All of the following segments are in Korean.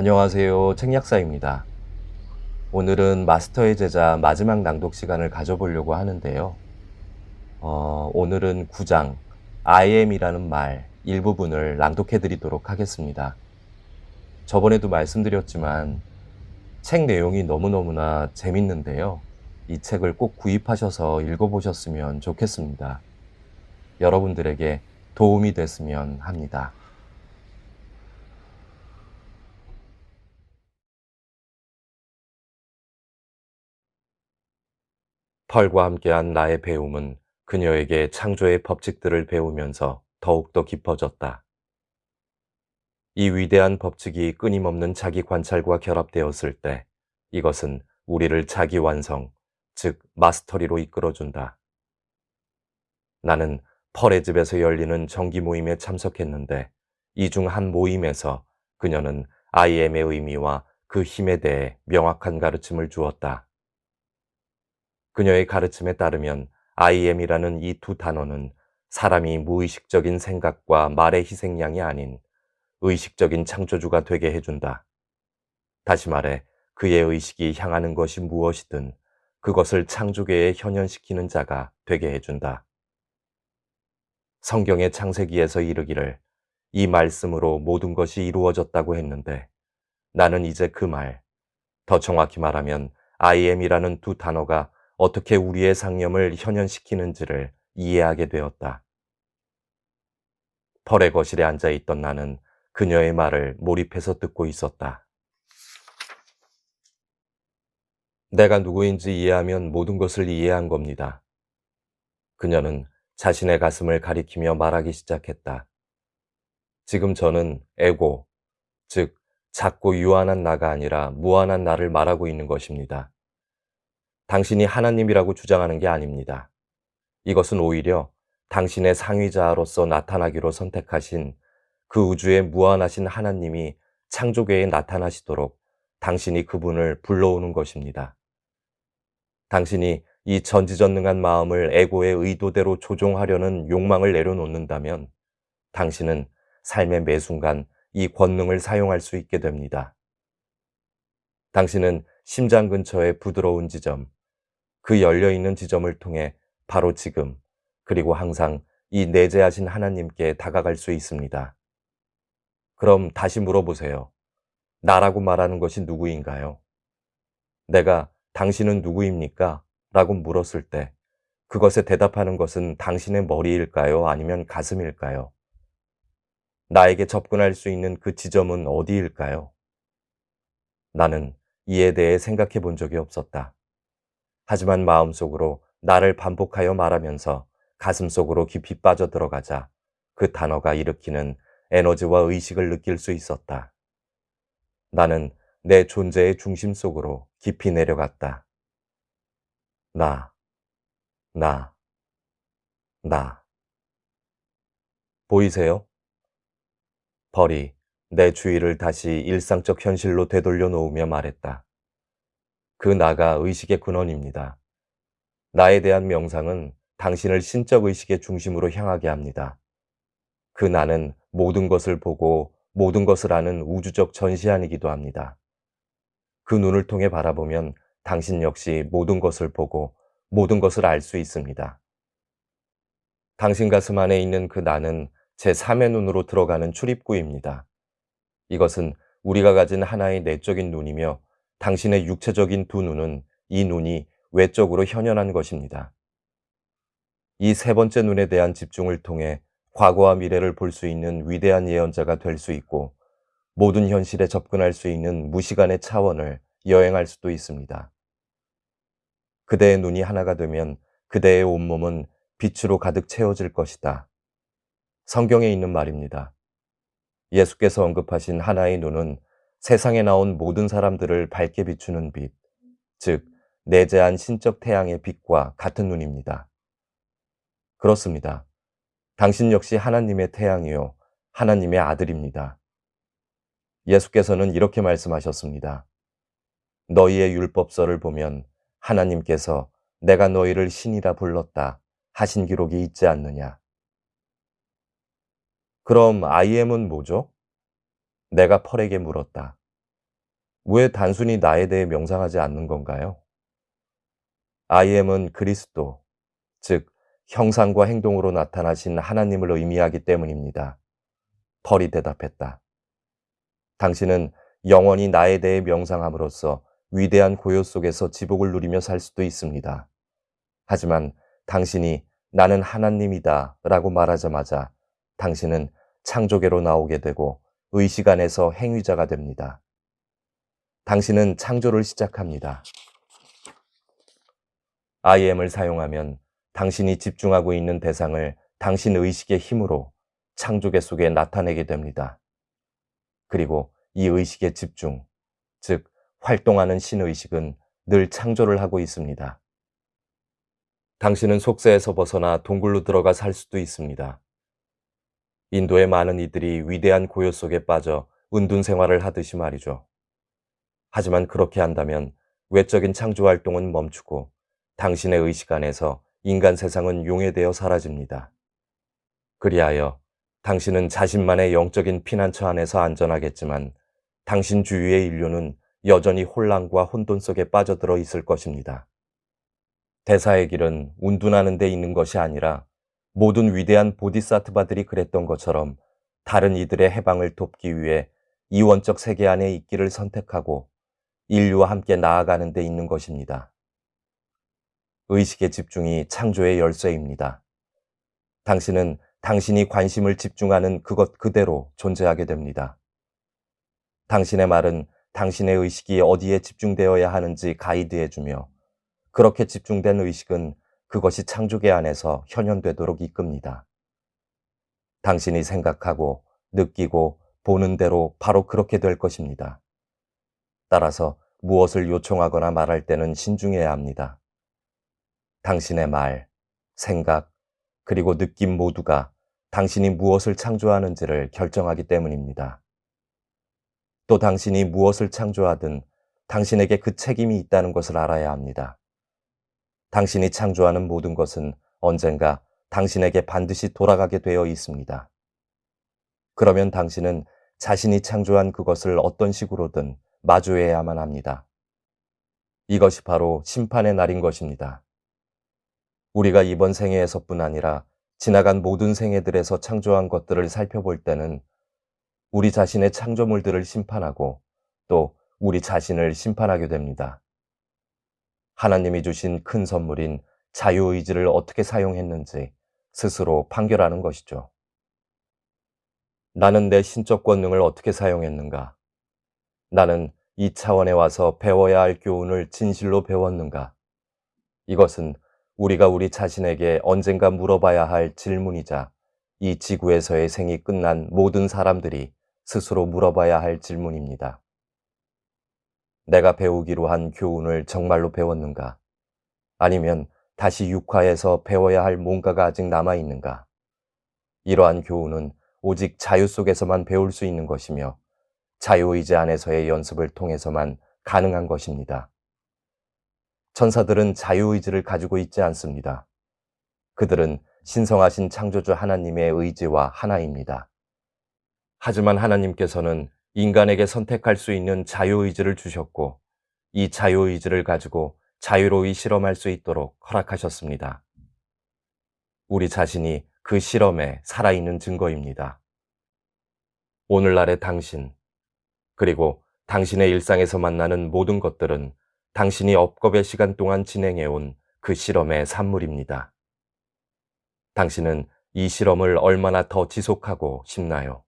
안녕하세요. 책약사입니다. 오늘은 마스터의 제자 마지막 낭독 시간을 가져보려고 하는데요. 오늘은 9장 I am이라는 말 일부분을 낭독해 드리도록 하겠습니다. 저번에도 말씀드렸지만 책 내용이 너무너무나 재밌는데요. 이 책을 꼭 구입하셔서 읽어보셨으면 좋겠습니다. 여러분들에게 도움이 됐으면 합니다. 펄과 함께한 나의 배움은 그녀에게 창조의 법칙들을 배우면서 더욱더 깊어졌다. 이 위대한 법칙이 끊임없는 자기 관찰과 결합되었을 때 이것은 우리를 자기 완성, 즉 마스터리로 이끌어준다. 나는 펄의 집에서 열리는 정기 모임에 참석했는데 이 중 한 모임에서 그녀는 I am의 의미와 그 힘에 대해 명확한 가르침을 주었다. 그녀의 가르침에 따르면 I am이라는 이 두 단어는 사람이 무의식적인 생각과 말의 희생양이 아닌 의식적인 창조주가 되게 해준다. 다시 말해 그의 의식이 향하는 것이 무엇이든 그것을 창조계에 현현시키는 자가 되게 해준다. 성경의 창세기에서 이르기를 이 말씀으로 모든 것이 이루어졌다고 했는데 나는 이제 그 말, 더 정확히 말하면 I am이라는 두 단어가 어떻게 우리의 상념을 현현시키는지를 이해하게 되었다. 펄의 거실에 앉아 있던 나는 그녀의 말을 몰입해서 듣고 있었다. 내가 누구인지 이해하면 모든 것을 이해한 겁니다. 그녀는 자신의 가슴을 가리키며 말하기 시작했다. 지금 저는 에고, 즉 작고 유한한 나가 아니라 무한한 나를 말하고 있는 것입니다. 당신이 하나님이라고 주장하는 게 아닙니다. 이것은 오히려 당신의 상위자로서 나타나기로 선택하신 그 우주의 무한하신 하나님이 창조계에 나타나시도록 당신이 그분을 불러오는 것입니다. 당신이 이 전지전능한 마음을 에고의 의도대로 조종하려는 욕망을 내려놓는다면 당신은 삶의 매 순간 이 권능을 사용할 수 있게 됩니다. 당신은 심장 근처의 부드러운 지점, 그 열려있는 지점을 통해 바로 지금, 그리고 항상 이 내재하신 하나님께 다가갈 수 있습니다. 그럼 다시 물어보세요. 나라고 말하는 것이 누구인가요? 내가 당신은 누구입니까? 라고 물었을 때 그것에 대답하는 것은 당신의 머리일까요? 아니면 가슴일까요? 나에게 접근할 수 있는 그 지점은 어디일까요? 나는 이에 대해 생각해 본 적이 없었다. 하지만 마음속으로 나를 반복하여 말하면서 가슴속으로 깊이 빠져들어가자 그 단어가 일으키는 에너지와 의식을 느낄 수 있었다. 나는 내 존재의 중심 속으로 깊이 내려갔다. 나, 나, 나. 보이세요? 벌이 내 주위를 다시 일상적 현실로 되돌려 놓으며 말했다. 그 나가 의식의 근원입니다. 나에 대한 명상은 당신을 신적 의식의 중심으로 향하게 합니다. 그 나는 모든 것을 보고 모든 것을 아는 우주적 전시안이기도 합니다. 그 눈을 통해 바라보면 당신 역시 모든 것을 보고 모든 것을 알 수 있습니다. 당신 가슴 안에 있는 그 나는 제3의 눈으로 들어가는 출입구입니다. 이것은 우리가 가진 하나의 내적인 눈이며 당신의 육체적인 두 눈은 이 눈이 외적으로 현현한 것입니다. 이 세 번째 눈에 대한 집중을 통해 과거와 미래를 볼 수 있는 위대한 예언자가 될 수 있고 모든 현실에 접근할 수 있는 무시간의 차원을 여행할 수도 있습니다. 그대의 눈이 하나가 되면 그대의 온몸은 빛으로 가득 채워질 것이다. 성경에 있는 말입니다. 예수께서 언급하신 하나의 눈은 세상에 나온 모든 사람들을 밝게 비추는 빛, 즉 내재한 신적 태양의 빛과 같은 눈입니다. 그렇습니다. 당신 역시 하나님의 태양이요 하나님의 아들입니다. 예수께서는 이렇게 말씀하셨습니다. 너희의 율법서를 보면 하나님께서 내가 너희를 신이라 불렀다 하신 기록이 있지 않느냐. 그럼 I am은 뭐죠? 내가 펄에게 물었다. 왜 단순히 나에 대해 명상하지 않는 건가요? I am은 그리스도, 즉 형상과 행동으로 나타나신 하나님을 의미하기 때문입니다. 펄이 대답했다. 당신은 영원히 나에 대해 명상함으로써 위대한 고요 속에서 지복을 누리며 살 수도 있습니다. 하지만 당신이 나는 하나님이다 라고 말하자마자 당신은 창조계로 나오게 되고 의식 안에서 행위자가 됩니다. 당신은 창조를 시작합니다. I am을 사용하면 당신이 집중하고 있는 대상을 당신 의식의 힘으로 창조계 속에 나타내게 됩니다. 그리고 이 의식의 집중, 즉 활동하는 신의식은 늘 창조를 하고 있습니다. 당신은 속세에서 벗어나 동굴로 들어가 살 수도 있습니다. 인도의 많은 이들이 위대한 고요 속에 빠져 은둔 생활을 하듯이 말이죠. 하지만 그렇게 한다면 외적인 창조 활동은 멈추고 당신의 의식 안에서 인간 세상은 용해되어 사라집니다. 그리하여 당신은 자신만의 영적인 피난처 안에서 안전하겠지만 당신 주위의 인류는 여전히 혼란과 혼돈 속에 빠져들어 있을 것입니다. 대사의 길은 운둔하는 데 있는 것이 아니라 모든 위대한 보디사트바들이 그랬던 것처럼 다른 이들의 해방을 돕기 위해 이원적 세계 안에 있기를 선택하고 인류와 함께 나아가는 데 있는 것입니다. 의식의 집중이 창조의 열쇠입니다. 당신은 당신이 관심을 집중하는 그것 그대로 존재하게 됩니다. 당신의 말은 당신의 의식이 어디에 집중되어야 하는지 가이드해주며 그렇게 집중된 의식은 그것이 창조계 안에서 현현되도록 이끕니다. 당신이 생각하고 느끼고 보는 대로 바로 그렇게 될 것입니다. 따라서 무엇을 요청하거나 말할 때는 신중해야 합니다. 당신의 말, 생각, 그리고 느낌 모두가 당신이 무엇을 창조하는지를 결정하기 때문입니다. 또 당신이 무엇을 창조하든 당신에게 그 책임이 있다는 것을 알아야 합니다. 당신이 창조하는 모든 것은 언젠가 당신에게 반드시 돌아가게 되어 있습니다. 그러면 당신은 자신이 창조한 그것을 어떤 식으로든 마주해야만 합니다. 이것이 바로 심판의 날인 것입니다. 우리가 이번 생애에서뿐 아니라 지나간 모든 생애들에서 창조한 것들을 살펴볼 때는 우리 자신의 창조물들을 심판하고 또 우리 자신을 심판하게 됩니다. 하나님이 주신 큰 선물인 자유의지를 어떻게 사용했는지 스스로 판결하는 것이죠. 나는 내 신적 권능을 어떻게 사용했는가? 나는 이 차원에 와서 배워야 할 교훈을 진실로 배웠는가? 이것은 우리가 우리 자신에게 언젠가 물어봐야 할 질문이자 이 지구에서의 생이 끝난 모든 사람들이 스스로 물어봐야 할 질문입니다. 내가 배우기로 한 교훈을 정말로 배웠는가? 아니면 다시 육화에서 배워야 할 뭔가가 아직 남아있는가? 이러한 교훈은 오직 자유 속에서만 배울 수 있는 것이며 자유의지 안에서의 연습을 통해서만 가능한 것입니다. 천사들은 자유의지를 가지고 있지 않습니다. 그들은 신성하신 창조주 하나님의 의지와 하나입니다. 하지만 하나님께서는 인간에게 선택할 수 있는 자유의지를 주셨고 이 자유의지를 가지고 자유로이 실험할 수 있도록 허락하셨습니다. 우리 자신이 그 실험에 살아있는 증거입니다. 오늘날의 당신, 그리고 당신의 일상에서 만나는 모든 것들은 당신이 업겁의 시간 동안 진행해온 그 실험의 산물입니다. 당신은 이 실험을 얼마나 더 지속하고 싶나요?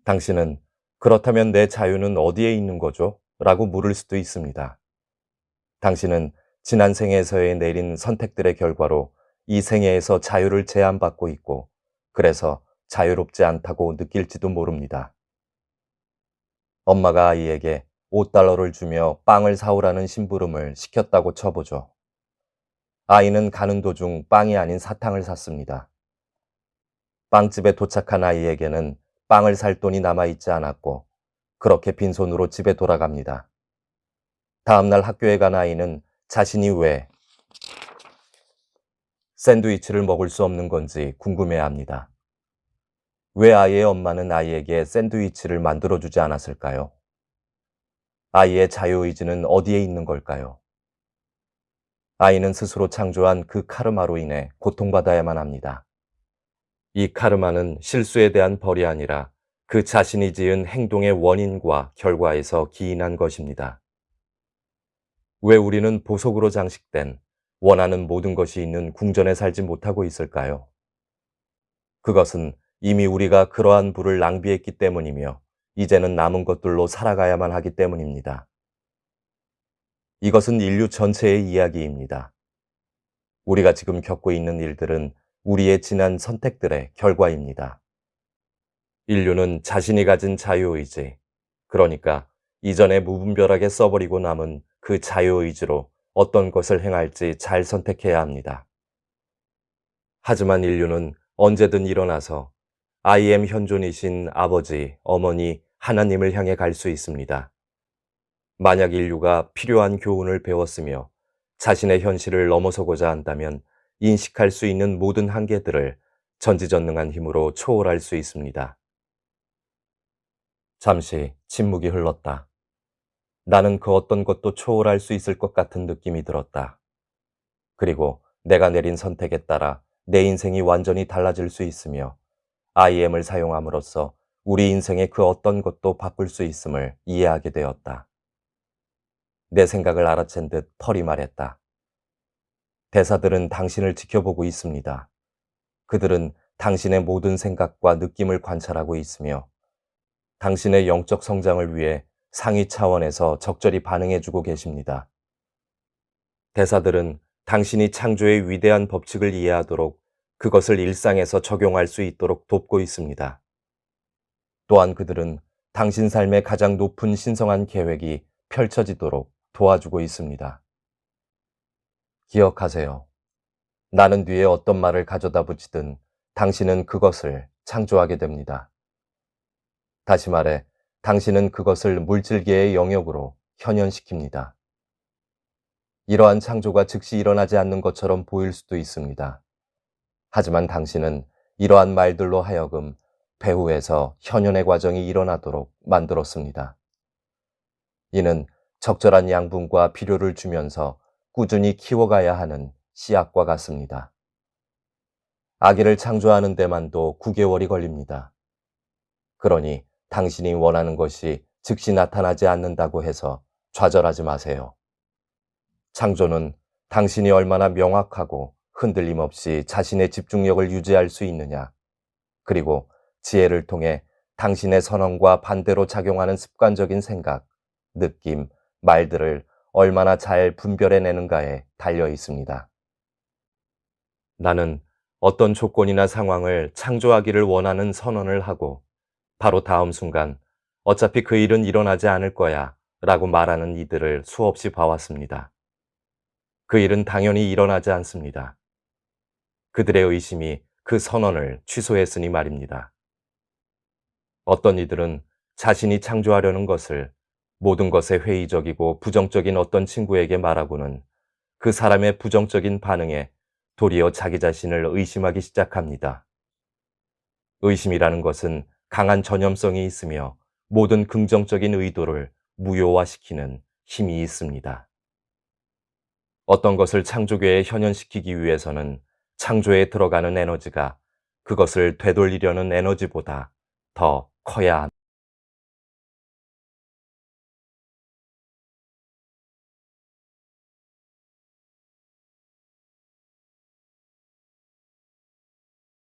당신은 그렇다면 내 자유는 어디에 있는 거죠? 라고 물을 수도 있습니다. 당신은 지난 생에서의 내린 선택들의 결과로 이 생애에서 자유를 제한받고 있고 그래서 자유롭지 않다고 느낄지도 모릅니다. 엄마가 아이에게 $5를 주며 빵을 사오라는 심부름을 시켰다고 쳐보죠. 아이는 가는 도중 빵이 아닌 사탕을 샀습니다. 빵집에 도착한 아이에게는 빵을 살 돈이 남아있지 않았고 그렇게 빈손으로 집에 돌아갑니다. 다음날 학교에 간 아이는 자신이 왜 샌드위치를 먹을 수 없는 건지 궁금해합니다. 왜 아이의 엄마는 아이에게 샌드위치를 만들어주지 않았을까요? 아이의 자유의지는 어디에 있는 걸까요? 아이는 스스로 창조한 그 카르마로 인해 고통받아야만 합니다. 이 카르마는 실수에 대한 벌이 아니라 그 자신이 지은 행동의 원인과 결과에서 기인한 것입니다. 왜 우리는 보석으로 장식된 원하는 모든 것이 있는 궁전에 살지 못하고 있을까요? 그것은 이미 우리가 그러한 부를 낭비했기 때문이며 이제는 남은 것들로 살아가야만 하기 때문입니다. 이것은 인류 전체의 이야기입니다. 우리가 지금 겪고 있는 일들은 우리의 지난 선택들의 결과입니다. 인류는 자신이 가진 자유의지, 그러니까 이전에 무분별하게 써버리고 남은 그 자유의지로 어떤 것을 행할지 잘 선택해야 합니다. 하지만 인류는 언제든 일어나서 I am 현존이신 아버지, 어머니, 하나님을 향해 갈 수 있습니다. 만약 인류가 필요한 교훈을 배웠으며 자신의 현실을 넘어서고자 한다면 인식할 수 있는 모든 한계들을 전지전능한 힘으로 초월할 수 있습니다. 잠시 침묵이 흘렀다. 나는 그 어떤 것도 초월할 수 있을 것 같은 느낌이 들었다. 그리고 내가 내린 선택에 따라 내 인생이 완전히 달라질 수 있으며 IM을 사용함으로써 우리 인생의 그 어떤 것도 바꿀 수 있음을 이해하게 되었다. 내 생각을 알아챈 듯 펄이 말했다. 대사들은 당신을 지켜보고 있습니다. 그들은 당신의 모든 생각과 느낌을 관찰하고 있으며 당신의 영적 성장을 위해 상위 차원에서 적절히 반응해주고 계십니다. 대사들은 당신이 창조의 위대한 법칙을 이해하도록 그것을 일상에서 적용할 수 있도록 돕고 있습니다. 또한 그들은 당신 삶의 가장 높은 신성한 계획이 펼쳐지도록 도와주고 있습니다. 기억하세요. 나는 뒤에 어떤 말을 가져다 붙이든 당신은 그것을 창조하게 됩니다. 다시 말해, 당신은 그것을 물질계의 영역으로 현현시킵니다. 이러한 창조가 즉시 일어나지 않는 것처럼 보일 수도 있습니다. 하지만 당신은 이러한 말들로 하여금 배후에서 현현의 과정이 일어나도록 만들었습니다. 이는 적절한 양분과 비료를 주면서 꾸준히 키워가야 하는 씨앗과 같습니다. 아기를 창조하는 데만도 9개월이 걸립니다. 그러니 당신이 원하는 것이 즉시 나타나지 않는다고 해서 좌절하지 마세요. 창조는 당신이 얼마나 명확하고 흔들림 없이 자신의 집중력을 유지할 수 있느냐, 그리고 지혜를 통해 당신의 선언과 반대로 작용하는 습관적인 생각, 느낌, 말들을 얼마나 잘 분별해내는가에 달려 있습니다. 나는 어떤 조건이나 상황을 창조하기를 원하는 선언을 하고 바로 다음 순간 어차피 그 일은 일어나지 않을 거야 라고 말하는 이들을 수없이 봐왔습니다. 그 일은 당연히 일어나지 않습니다. 그들의 의심이 그 선언을 취소했으니 말입니다. 어떤 이들은 자신이 창조하려는 것을 모든 것에 회의적이고 부정적인 어떤 친구에게 말하고는 그 사람의 부정적인 반응에 도리어 자기 자신을 의심하기 시작합니다. 의심이라는 것은 강한 전염성이 있으며 모든 긍정적인 의도를 무효화시키는 힘이 있습니다. 어떤 것을 창조계에 현현시키기 위해서는 창조에 들어가는 에너지가 그것을 되돌리려는 에너지보다 더 커야 합니다.